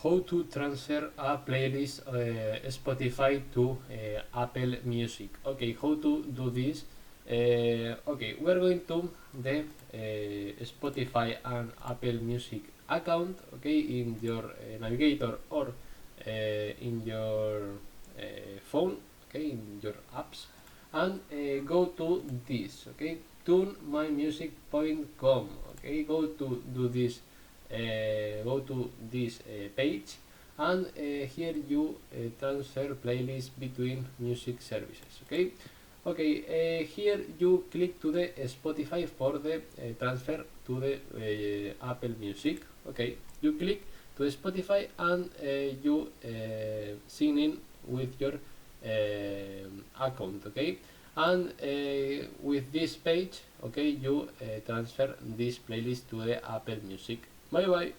how to transfer a playlist Spotify to Apple Music. Okay, how to do this? Okay, we're going to the Spotify and Apple Music account. Okay, in your navigator or in your phone. Okay, in your apps, and go to this. Okay, tunemymusic.com. Okay, go to do this go to this page, and here you transfer playlist between music services. Okay, here you click to the Spotify for the transfer to the Apple Music. Okay, you click to Spotify, and you sign in with your account. Okay, and with this page, okay, you transfer this playlist to the Apple Music. Bye bye.